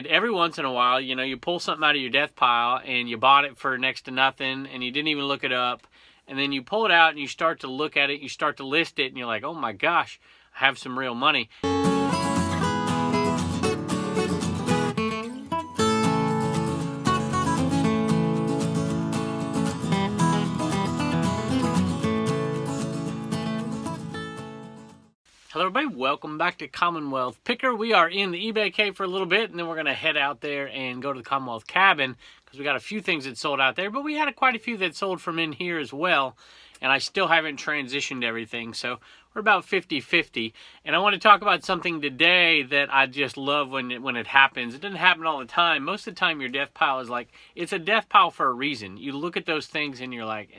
And every once in a while, you know, you pull something out of your death pile and you bought it for next to nothing and you didn't even look it up. And then you pull it out and you start to look at it, you start to list it, and you're like, oh my gosh, I have some real money. Hello everybody, welcome back to Commonwealth Picker. We are in the eBay cave for a little bit, and then we're going to head out there and go to the Commonwealth cabin because we got a few things that sold out there, but we had quite a few that sold from in here as well, and I still haven't transitioned everything, so we're about 50-50. And I want to talk about something today that I just love when it happens. It doesn't happen all the time. Most of the time your death pile is like, it's a death pile for a reason. You look at those things and you're like,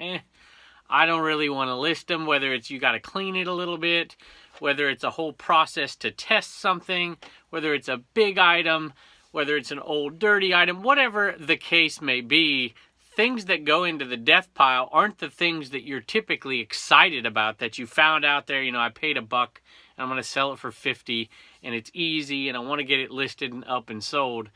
I don't really want to list them, whether it's you got to clean it a little bit, whether it's a whole process to test something, whether it's a big item, whether it's an old dirty item, whatever the case may be, things that go into the death pile aren't the things that you're typically excited about, that you found out there, you know, I paid $1 and I'm going to sell it for 50 and it's easy and I want to get it listed and up and sold.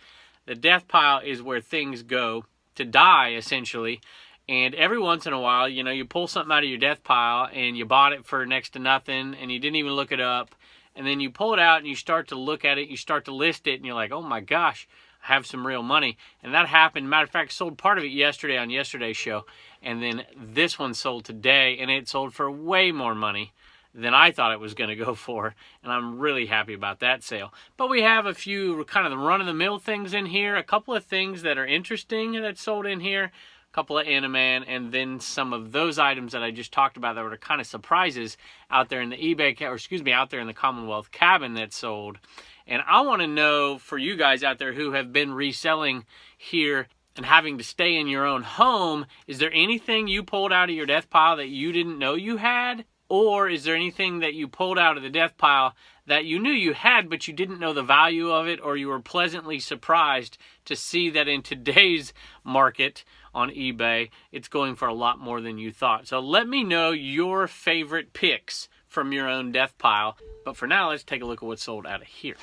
The death pile is where things go to die, essentially. And every once in a while, you know, you pull something out of your death pile and you bought it for next to nothing and you didn't even look it up. And then you pull it out and you start to look at it, you start to list it, and you're like, oh my gosh, I have some real money. And that happened. Matter of fact, sold part of it yesterday on yesterday's show. And then this one sold today, and it sold for way more money than I thought it was going to go for. And I'm really happy about that sale. But we have a few kind of the run-of-the-mill things in here, a couple of things that are interesting that sold in here. Couple of Eneman, and then some of those items that I just talked about that were kind of surprises out there in the eBay, or excuse me, out there in the Commonwealth cabin that sold. And I want to know, for you guys out there who have been reselling here and having to stay in your own home, is there anything you pulled out of your death pile that you didn't know you had? Or is there anything that you pulled out of the death pile that you knew you had, but you didn't know the value of it, or you were pleasantly surprised to see that in today's market on eBay, it's going for a lot more than you thought? So let me know your favorite picks from your own death pile. But for now, let's take a look at what's sold out of here.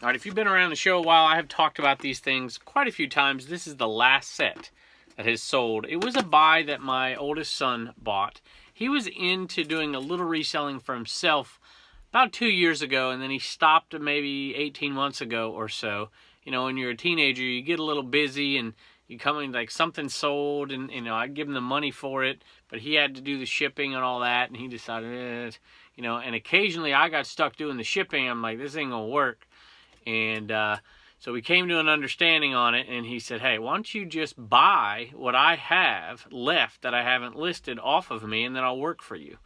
All right, if you've been around the show a while, I have talked about these things quite a few times. This is the last set that has sold. It was a buy that my oldest son bought. He was into doing a little reselling for himself about 2 years ago, and then he stopped maybe 18 months ago or so. You know, when you're a teenager, you get a little busy and you come in like something sold, and you know, I give him the money for it, but he had to do the shipping and all that, and he decided, you know, and occasionally I got stuck doing the shipping. I'm like, this ain't gonna work. And so we came to an understanding on it, and he said, hey, why don't you just buy what I have left that I haven't listed off of me, and then I'll work for you.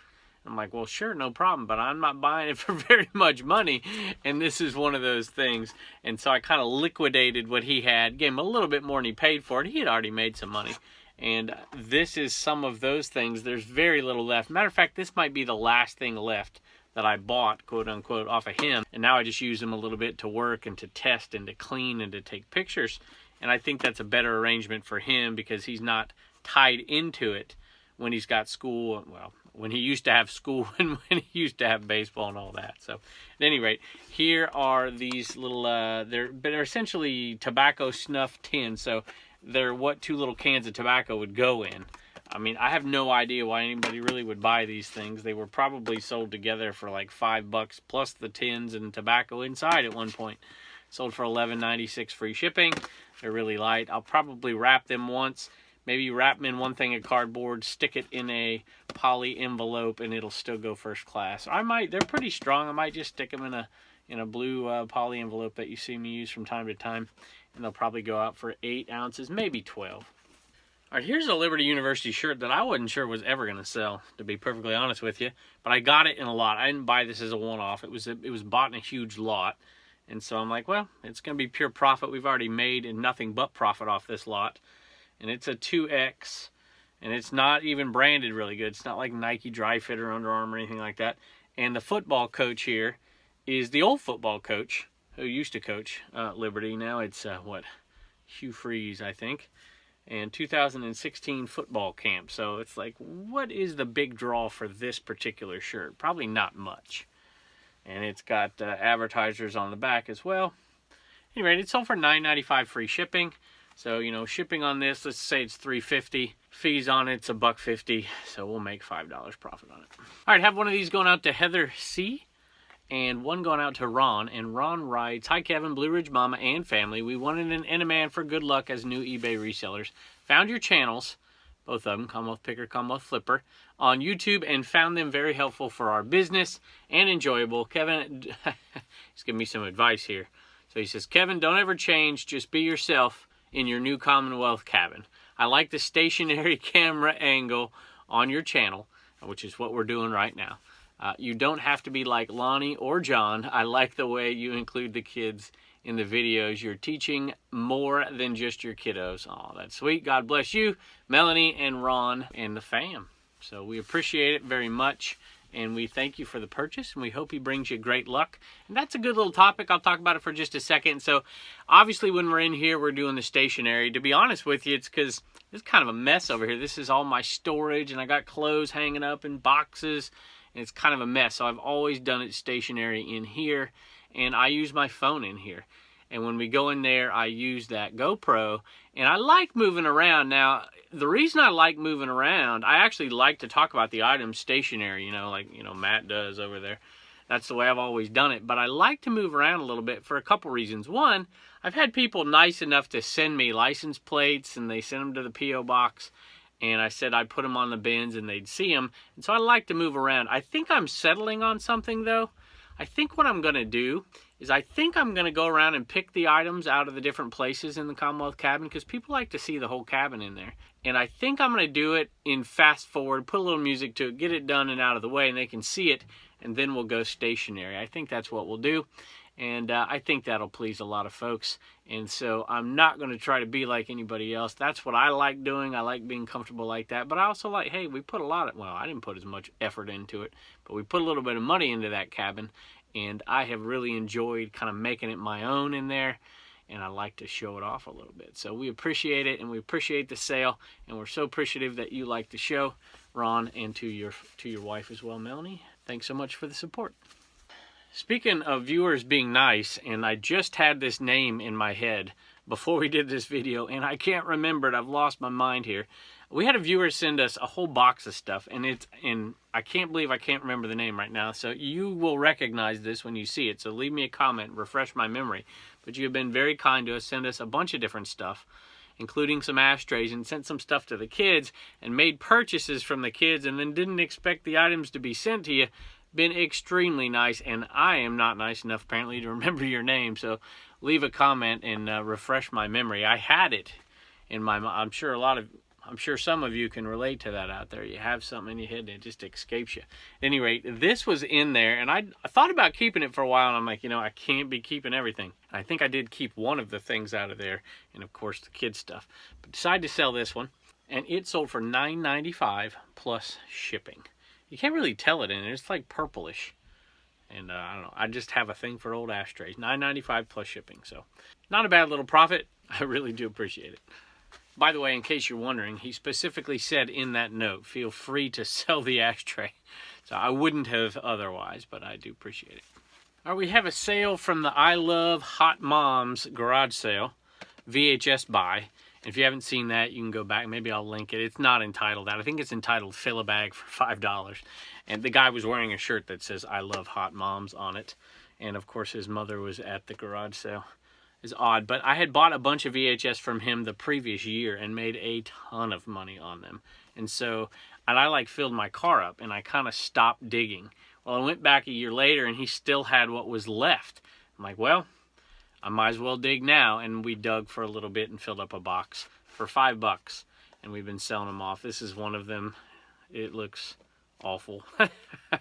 I'm like, well, sure, no problem, but I'm not buying it for very much money, and this is one of those things. And so I kind of liquidated what he had, gave him a little bit more than he paid for it. He had already made some money, and this is some of those things. There's very little left. Matter of fact, this might be the last thing left that I bought, quote unquote, off of him, and now I just use them a little bit to work and to test and to clean and to take pictures. And I think that's a better arrangement for him because he's not tied into it when he's got school, well, when he used to have school and when he used to have baseball and all that. So at any rate, here are these little, they're essentially tobacco snuff tins. So they're what 2 little cans of tobacco would go in. I mean, I have no idea why anybody really would buy these things. They were probably sold together for like $5 plus the tins and tobacco inside at one point. Sold for $11.96 free shipping. They're really light. I'll probably wrap them once. Maybe wrap them in one thing of cardboard, stick it in a poly envelope, and it'll still go first class. They're pretty strong. I might just stick them in a blue poly envelope that you see me use from time to time, and they'll probably go out for 8 ounces, maybe 12. All right, here's a Liberty University shirt that I wasn't sure was ever going to sell, to be perfectly honest with you, but I got it in a lot. I didn't buy this as a one-off. It was bought in a huge lot, and so I'm like, well, it's going to be pure profit. We've already made nothing but profit off this lot. And it's a 2X, and it's not even branded really good. It's not like Nike Dry Fit or Under Armour or anything like that. And the football coach here is the old football coach who used to coach Liberty. Now it's, Hugh Freeze, I think. And 2016 football camp. So it's like, what is the big draw for this particular shirt? Probably not much. And it's got advertisers on the back as well. Anyway, it sold for $9.95 free shipping. So, you know, shipping on this, let's say it's $3.50. Fees on it's $1.50. So we'll make $5 profit on it. All right, have one of these going out to Heather C. And one going out to Ron. And Ron writes, "Hi Kevin, Blue Ridge Mama and family. We wanted an Eneman for good luck as new eBay resellers. Found your channels, both of them, Commonwealth Picker, Commonwealth Flipper, on YouTube and found them very helpful for our business and enjoyable. Kevin," he's giving me some advice here. So he says, "Kevin, don't ever change. Just be yourself in your new Commonwealth cabin. I like the stationary camera angle on your channel," which is what we're doing right now. "You don't have to be like Lonnie or John. I like the way you include the kids in the videos. You're teaching more than just your kiddos." Oh, that's sweet. God bless you, Melanie and Ron and the fam. So we appreciate it very much. And we thank you for the purchase, and we hope he brings you great luck. And that's a good little topic. I'll talk about it for just a second. So obviously when we're in here, we're doing the stationery. To be honest with you, it's because it's kind of a mess over here. This is all my storage, and I got clothes hanging up in boxes, and it's kind of a mess. So I've always done it stationary in here, and I use my phone in here. And when we go in there, I use that GoPro, and I like moving around. Now, the reason I like moving around, I actually like to talk about the items stationary, you know, like, you know, Matt does over there. That's the way I've always done it. But I like to move around a little bit for a couple reasons. One, I've had people nice enough to send me license plates, and they send them to the P.O. box. And I said I'd put them on the bins, and they'd see them. And so I like to move around. I think I'm settling on something, though. I think what I'm going to do is I think I'm going to go around and pick the items out of the different places in the Commonwealth cabin, because people like to see the whole cabin in there. And I think I'm going to do it in fast forward, put a little music to it, get it done and out of the way, and they can see it, and then we'll go stationary. I think that's what we'll do, and I think that'll please a lot of folks. And so I'm not going to try to be like anybody else. That's what I like doing. I like being comfortable like that. But I also like, hey, we put a lot of, well, I didn't put as much effort into it, but we put a little bit of money into that cabin, and I have really enjoyed kind of making it my own in there. And I like to show it off a little bit. So we appreciate it, and we appreciate the sale, and we're so appreciative that you like the show, Ron, and to your wife as well, Melanie. Thanks so much for the support. Speaking of viewers being nice, and I just had this name in my head before we did this video, and I can't remember it. I've lost my mind here. We had a viewer send us a whole box of stuff, and I can't believe I can't remember the name right now. So you will recognize this when you see it. So leave me a comment, refresh my memory. But you have been very kind to us, send us a bunch of different stuff, including some ashtrays, and sent some stuff to the kids, and made purchases from the kids, and then didn't expect the items to be sent to you. Been extremely nice, and I am not nice enough apparently to remember your name. So leave a comment and refresh my memory. I had it in my mind. I'm sure some of you can relate to that out there. You have something in your head and it just escapes you. At any rate, this was in there, and I thought about keeping it for a while, and I'm like, you know, I can't be keeping everything. I think I did keep one of the things out of there, and of course the kids stuff. But decided to sell this one, and it sold for $9.95 plus shipping. You can't really tell it in it. It's like purplish. And I don't know. I just have a thing for old ashtrays. $9.95 plus shipping. So not a bad little profit. I really do appreciate it. By the way, in case you're wondering, he specifically said in that note, feel free to sell the ashtray. So I wouldn't have otherwise, but I do appreciate it. All right, we have a sale from the I Love Hot Moms garage sale, VHS buy. And if you haven't seen that, you can go back. Maybe I'll link it. It's not entitled that. I think it's entitled Fill a Bag for $5. And the guy was wearing a shirt that says I Love Hot Moms on it. And of course, his mother was at the garage sale. Is odd, but I had bought a bunch of VHS from him the previous year and made a ton of money on them. And I like filled my car up, and I kind of stopped digging. Well, I went back a year later, and he still had what was left. I'm like, well, I might as well dig now. And we dug for a little bit and filled up a box for $5, and we've been selling them off. This is one of them. It looks awful. I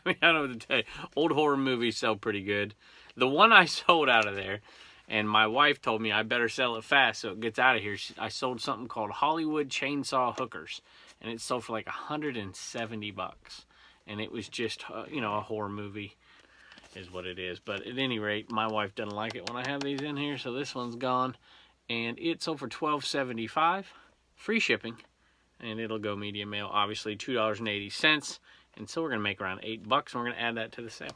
mean, I don't know what to tell you. Old horror movies sell pretty good. The one I sold out of there, and my wife told me I better sell it fast so it gets out of here. I sold something called Hollywood Chainsaw Hookers, and it sold for like $170. And it was just, you know, a horror movie is what it is. But at any rate, my wife doesn't like it when I have these in here, so this one's gone. And it sold for $12.75, free shipping, and it'll go medium mail, obviously $2.80. And so we're going to make around $8, and we're going to add that to the sale.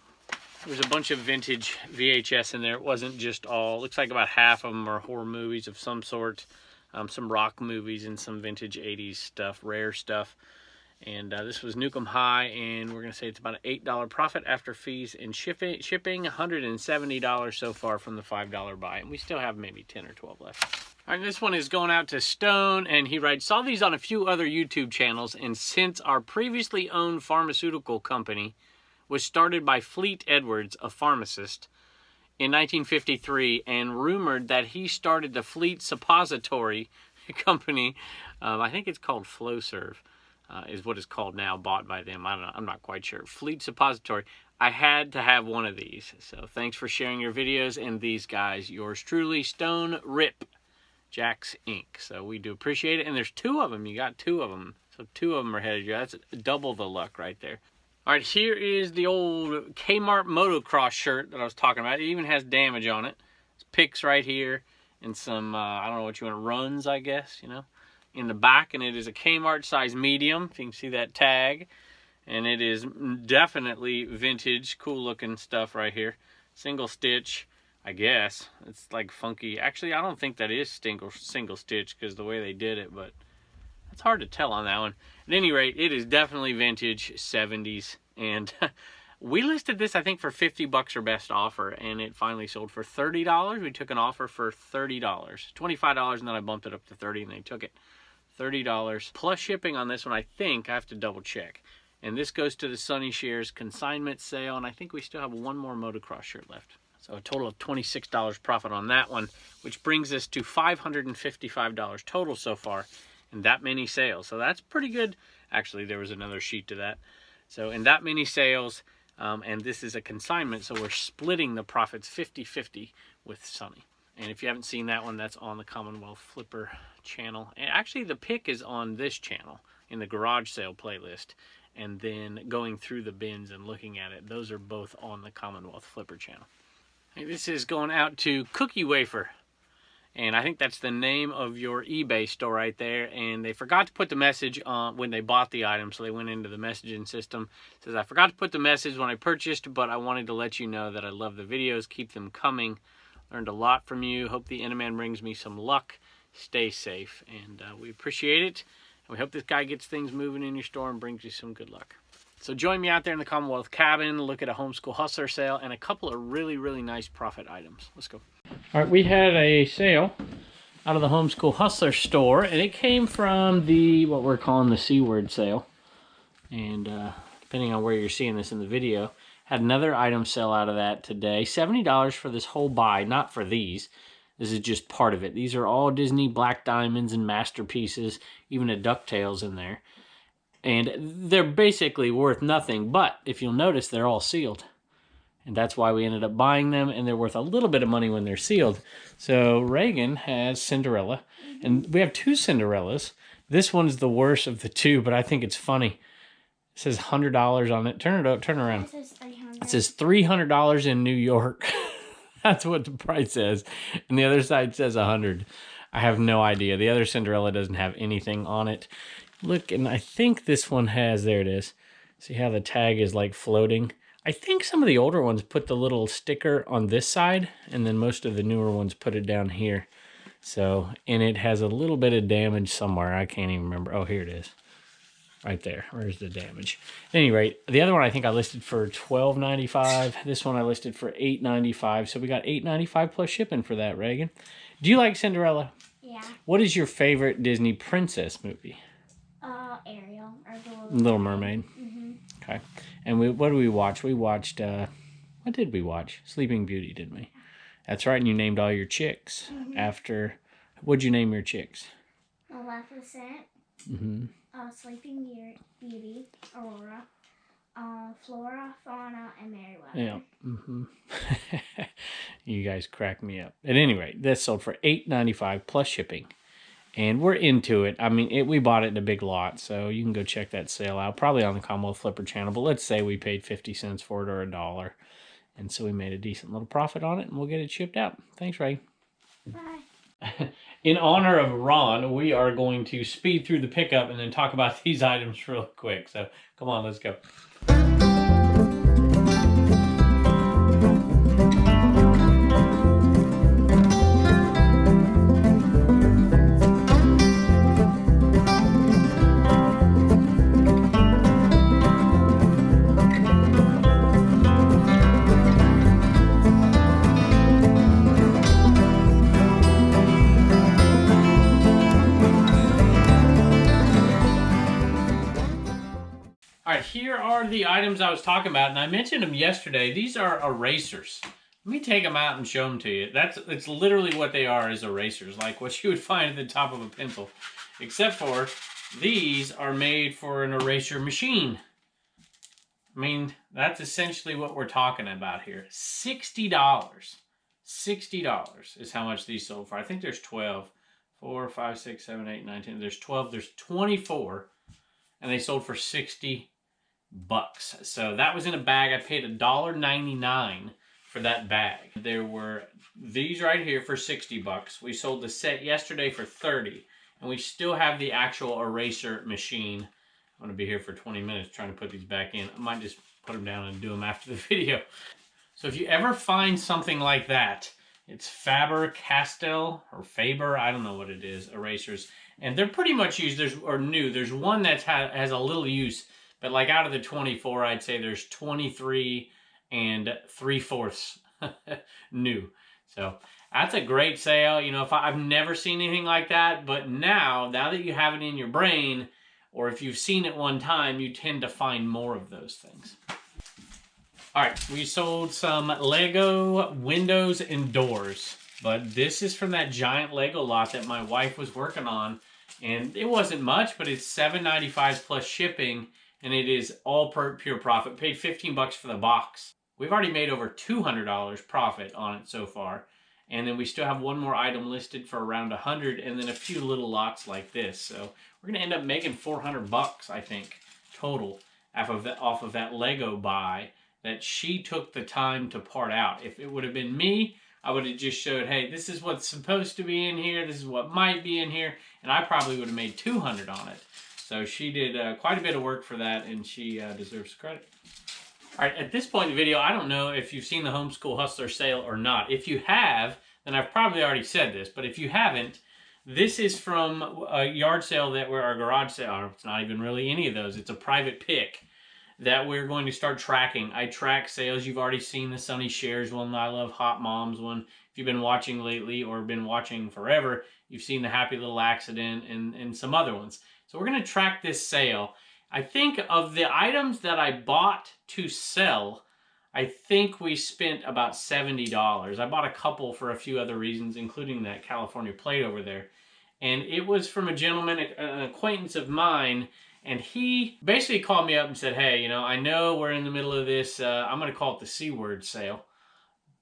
There's a bunch of vintage VHS in there. It wasn't just all, looks like about half of them are horror movies of some sort. Some rock movies and some vintage 80s stuff, rare stuff. And this was Nukem High, and we're going to say it's about an $8 profit after fees and shipping, $170 so far from the $5 buy. And we still have maybe 10 or 12 left. All right, this one is going out to Stone, and he writes, saw these on a few other YouTube channels, and since our previously owned pharmaceutical company was started by Fleet Edwards, a pharmacist, in 1953, and rumored that he started the Fleet Suppository Company. I think it's called FlowServe, is what it's called now, bought by them. I don't know. I'm not quite sure. Fleet Suppository. I had to have one of these. So thanks for sharing your videos. And these guys, yours truly, Stone Rip Jacks Inc. So we do appreciate it. And there's two of them. You got two of them. So two of them are headed you. That's double the luck right there. All right, here is the old Kmart Motocross shirt that I was talking about. It even has damage on it. It's pics right here and some, I don't know what you want, runs, I guess, you know, in the back. And it is a Kmart size medium, if you can see that tag. And it is definitely vintage, cool looking stuff right here. Single stitch, I guess. It's like funky. Actually, I don't think that is single stitch because the way they did it, but it's hard to tell on that one. At any rate, it is definitely vintage 70s. And we listed this, I think, for 50 bucks or best offer, and it finally sold for $30. We took an offer for $30. $25, and then I bumped it up to $30, and they took it. $30 plus shipping on this one, I think. I have to double check. And this goes to the Sunny Shares consignment sale, and I think we still have one more motocross shirt left. So a total of $26 profit on that one, which brings us to $555 total so far. And that many sales. So that's pretty good. Actually, there was another sheet to that. So in that many sales, and this is a consignment, so we're splitting the profits 50-50 with Sunny. And if you haven't seen that one, that's on the Commonwealth Flipper channel. And actually, the pick is on this channel in the garage sale playlist. And then going through the bins and looking at it, those are both on the Commonwealth Flipper channel. Hey, this is going out to Cookie Wafer. And I think that's the name of your eBay store right there. And they forgot to put the message on when they bought the item, so they went into the messaging system. It says, I forgot to put the message when I purchased, but I wanted to let you know that I love the videos. Keep them coming. Learned a lot from you. Hope the Eneman brings me some luck. Stay safe. And we appreciate it. And we hope this guy gets things moving in your store and brings you some good luck. So join me out there in the Commonwealth cabin. Look at a Homeschool Hustler sale and a couple of really, really nice profit items. Let's go. All right, we had a sale out of the Homeschool Hustler store, and it came from the, what we're calling the C-word sale. And depending on where you're seeing this in the video, had another item sell out of that today. $70 for this whole buy, not for these. This is just part of it. These are all Disney Black Diamonds and Masterpieces, even a DuckTales in there. And they're basically worth nothing, but if you'll notice, they're all sealed. And that's why we ended up buying them, and they're worth a little bit of money when they're sealed. So Reagan has Cinderella, and we have two Cinderellas. This one's the worst of the two, but I think it's funny. It says $100 on it. Turn it up, turn around. It says $300. It says $300 in New York. That's what the price says. And the other side says $100. I have no idea. The other Cinderella doesn't have anything on it. Look, and I think this one has, there it is. See how the tag is like floating? I think some of the older ones put the little sticker on this side, and then most of the newer ones put it down here. So, and it has a little bit of damage somewhere. I can't even remember. Oh, here it is. Right there. Where's the damage? At any rate, the other one I think I listed for $12.95. This one I listed for $8.95. So we got $8.95 plus shipping for that, Reagan. Do you like Cinderella? Yeah. What is your favorite Disney princess movie? Ariel, or the Little Mermaid. Mm-hmm. Okay. And what did we watch? We watched, what did we watch? Sleeping Beauty, didn't we? That's right, and you named all your chicks after, what'd you name your chicks? Maleficent, Sleeping Beauty, Aurora, Flora, Fauna, and Merryweather. Yeah. You guys crack me up. At any rate, that sold for $8.95 plus shipping. And we're into it. I mean, we bought it in a big lot, so you can go check that sale out. Probably on the Commonwealth Flipper channel, but let's say we paid 50 cents for it or $1. And so we made a decent little profit on it, and we'll get it shipped out. Thanks, Ray. Bye. In honor of Ron, we are going to speed through the pickup and then talk about these items real quick. So come on, let's go. here are the items I was talking about, and I mentioned them yesterday. These are erasers. Let me take them out and show them to you. It's literally what they are, is erasers, like what you would find at the top of a pencil. Except for these are made for an eraser machine. I mean, that's essentially what we're talking about here. $60. $60 is how much these sold for. I think there's 12. 4, 5, 6, 7, 8, 9, 10. There's 12. There's 24. And they sold for $60. So that was in a bag. I paid $1.99 for that bag. There were these right here for $60. We sold the set yesterday for $30. And we still have the actual eraser machine. I'm going to be here for 20 minutes trying to put these back in. I might just put them down and do them after the video. So if you ever find something like that, it's Faber-Castell or Faber, I don't know what it is, erasers. And they're pretty much used, or new. There's one that has a little use, but like out of the 24, I'd say there's 23 and 3/4 new. So that's a great sale. You know, I've never seen anything like that, but now that you have it in your brain, or if you've seen it one time, you tend to find more of those things. All right, we sold some Lego windows and doors, but this is from that giant Lego lot that my wife was working on, and it wasn't much, but it's $7.95 plus shipping, and it is all pure profit. Paid $15 for the box. We've already made over $200 profit on it so far, and then we still have one more item listed for around $100, and then a few little lots like this. So we're gonna end up making $400, I think, total off of that Lego buy that she took the time to part out. If it would have been me, I would have just showed, hey, this is what's supposed to be in here, this is what might be in here, and I probably would have made $200 on it. So she did quite a bit of work for that, and she deserves credit. All right, at this point in the video, I don't know if you've seen the Homeschool Hustler sale or not. If you have, then I've probably already said this, but if you haven't, this is from a yard sale our garage sale. It's not even really any of those. It's a private pick that we're going to start tracking. I track sales. You've already seen the Sunny Shares one, I Love Hot Moms one. If you've been watching lately or been watching forever, you've seen the Happy Little Accident and some other ones. So we're going to track this sale. I think of the items that I bought to sell, I think we spent about $70. I bought a couple for a few other reasons, including that California plate over there. And it was from a gentleman, an acquaintance of mine, and he basically called me up and said, hey, you know, I know we're in the middle of this, I'm going to call it the C-word sale.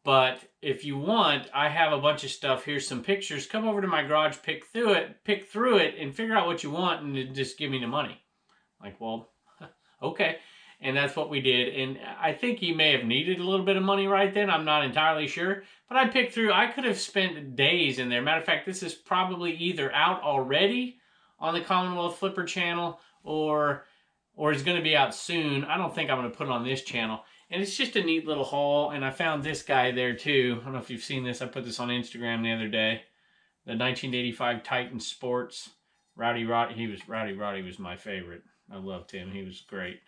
But if you want, I have a bunch of stuff. Here's some pictures. Come over to my garage, pick through it, and figure out what you want, and just give me the money. Like, well, okay. And that's what we did. And I think he may have needed a little bit of money right then. I'm not entirely sure. But I picked through. I could have spent days in there. Matter of fact, this is probably either out already on the Commonwealth Flipper channel or is going to be out soon. I don't think I'm going to put it on this channel. And it's just a neat little haul. And I found this guy there too. I don't know if you've seen this. I put this on Instagram the other day. The 1985 Titan Sports. Rowdy Roddy was my favorite. I loved him. He was great.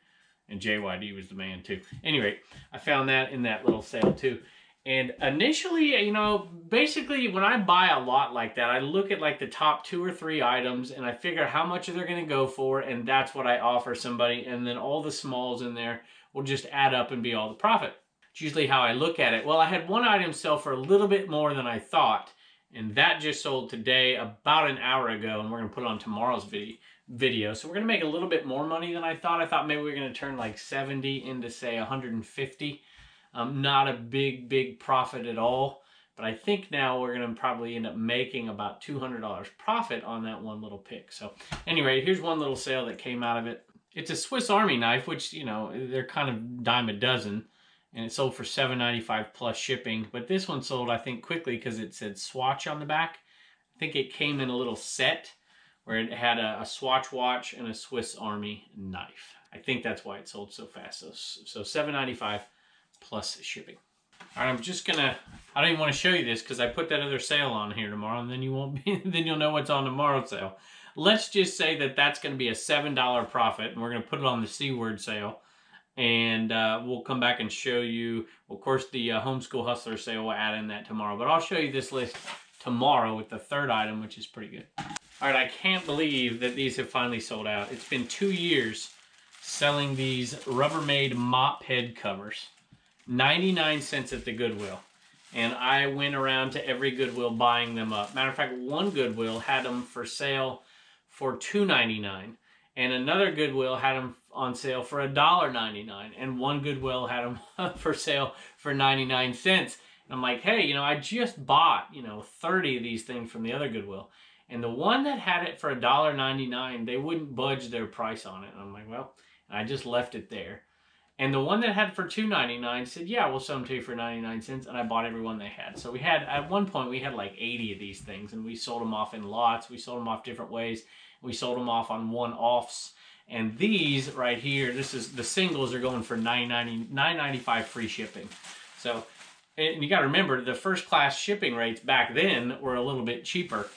And JYD was the man too. Anyway, I found that in that little sale too. And initially, you know, basically when I buy a lot like that, I look at like the top 2 or 3 items and I figure how much they're going to go for, and that's what I offer somebody. And then all the smalls in there will just add up and be all the profit. It's usually how I look at it. Well, I had one item sell for a little bit more than I thought, and that just sold today about an hour ago, and we're going to put it on tomorrow's video. So we're going to make a little bit more money than I thought. I thought maybe we were going to turn like 70 into, say, 150. Not a big profit at all. But I think now we're going to probably end up making about $200 profit on that one little pick. So anyway, here's one little sale that came out of it. It's a Swiss Army knife, which, you know, they're kind of dime a dozen. And it sold for $7.95 plus shipping. But this one sold, I think, quickly because it said Swatch on the back. I think it came in a little set where it had a Swatch watch and a Swiss Army knife. I think that's why it sold so fast. So $7.95 plus shipping. All right, I'm just gonna, I don't even want to show you this because I put that other sale on here tomorrow, and then you won't be, then you'll know what's on tomorrow's sale. Let's just say that that's going to be a $7 profit, and we're going to put it on the C-word sale. And we'll come back and show you, of course, the Homeschool Hustler sale. We'll add in that tomorrow. But I'll show you this list tomorrow with the third item, which is pretty good. All right, I can't believe that these have finally sold out. It's been 2 years selling these Rubbermaid mop head covers. 99 cents at the Goodwill. And I went around to every Goodwill buying them up. Matter of fact, one Goodwill had them for sale for $2.99. And another Goodwill had them on sale for $1.99. And one Goodwill had them for sale for 99 cents. And I'm like, hey, I just bought, 30 of these things from the other Goodwill. And the one that had it for $1.99, they wouldn't budge their price on it. And I'm like, well, and I just left it there. And the one that had for $2.99 said, yeah, we'll sell them to you for 99 cents. And I bought every one they had. So we had, at one point, we had like 80 of these things. And we sold them off in lots. We sold them off different ways. We sold them off on one-offs. And these right here, this is the singles are going for $9.95 free shipping. So, and you got to remember, the first class shipping rates back then were a little bit cheaper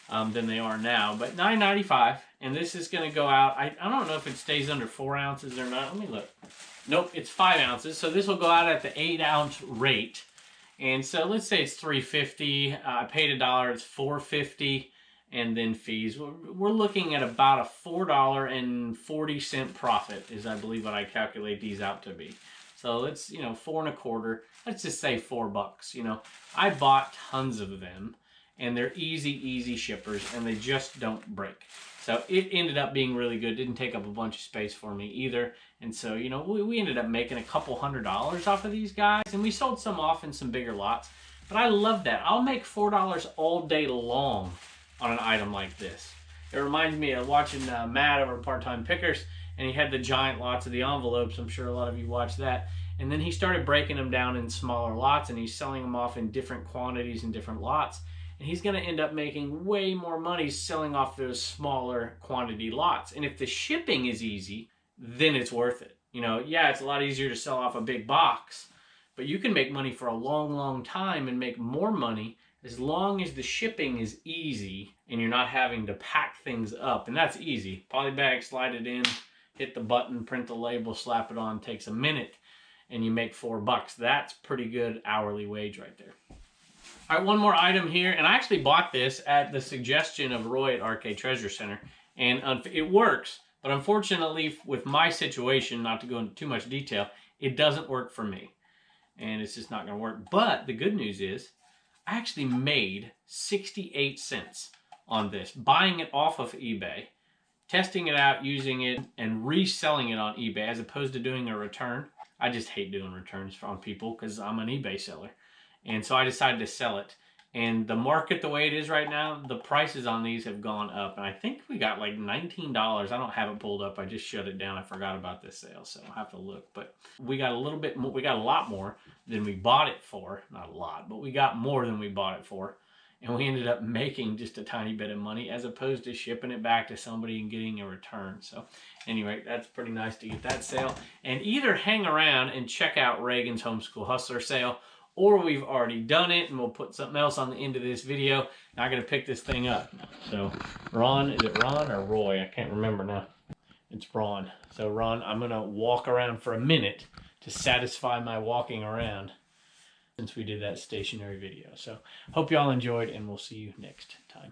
than they are now. But $9.95. And this is going to go out. I don't know if it stays under 4 ounces or not. Let me look. Nope, it's 5 ounces. So this will go out at the 8-ounce rate. And so let's say it's $3.50. I paid $1. It's $4.50, and then fees. We're looking at about a $4.40 profit, is I believe what I calculate these out to be. So let's 4.25. Let's just say $4. I bought tons of them, and they're easy shippers, and they just don't break. So it ended up being really good. Didn't take up a bunch of space for me either. And so, we ended up making a couple $100 off of these guys. And we sold some off in some bigger lots. But I love that. I'll make $4 all day long on an item like this. It reminds me of watching Matt over Part-Time Pickers. And he had the giant lots of the envelopes. I'm sure a lot of you watched that. And then he started breaking them down in smaller lots. And he's selling them off in different quantities and different lots. And he's going to end up making way more money selling off those smaller quantity lots. And if the shipping is easy, then it's worth it. Yeah, it's a lot easier to sell off a big box, but you can make money for a long time and make more money as long as the shipping is easy and you're not having to pack things up. And that's easy. Polybag, slide it in, hit the button, print the label, slap it on, takes a minute, and you make $4. That's pretty good hourly wage right there. All right, one more item here, and I actually bought this at the suggestion of Roy at RK Treasure Center, and it works, but unfortunately, with my situation, not to go into too much detail, it doesn't work for me, and it's just not going to work. But the good news is, I actually made 68 cents on this, buying it off of eBay, testing it out, using it, and reselling it on eBay, as opposed to doing a return. I just hate doing returns on people because I'm an eBay seller. And so I decided to sell it. And the market, the way it is right now, the prices on these have gone up. And I think we got like $19. I don't have it pulled up. I just shut it down. I forgot about this sale, so I'll have to look. But we got a little bit more. We got a lot more than we bought it for. Not a lot, but we got more than we bought it for. And we ended up making just a tiny bit of money as opposed to shipping it back to somebody and getting a return. So anyway, that's pretty nice to get that sale. And either hang around and check out Reagan's Homeschool Hustler sale, or we've already done it and we'll put something else on the end of this video. Now I'm going to pick this thing up. So Ron, is it Ron or Roy? I can't remember now. It's Ron. So Ron, I'm going to walk around for a minute to satisfy my walking around since we did that stationary video. So hope y'all enjoyed, and we'll see you next time.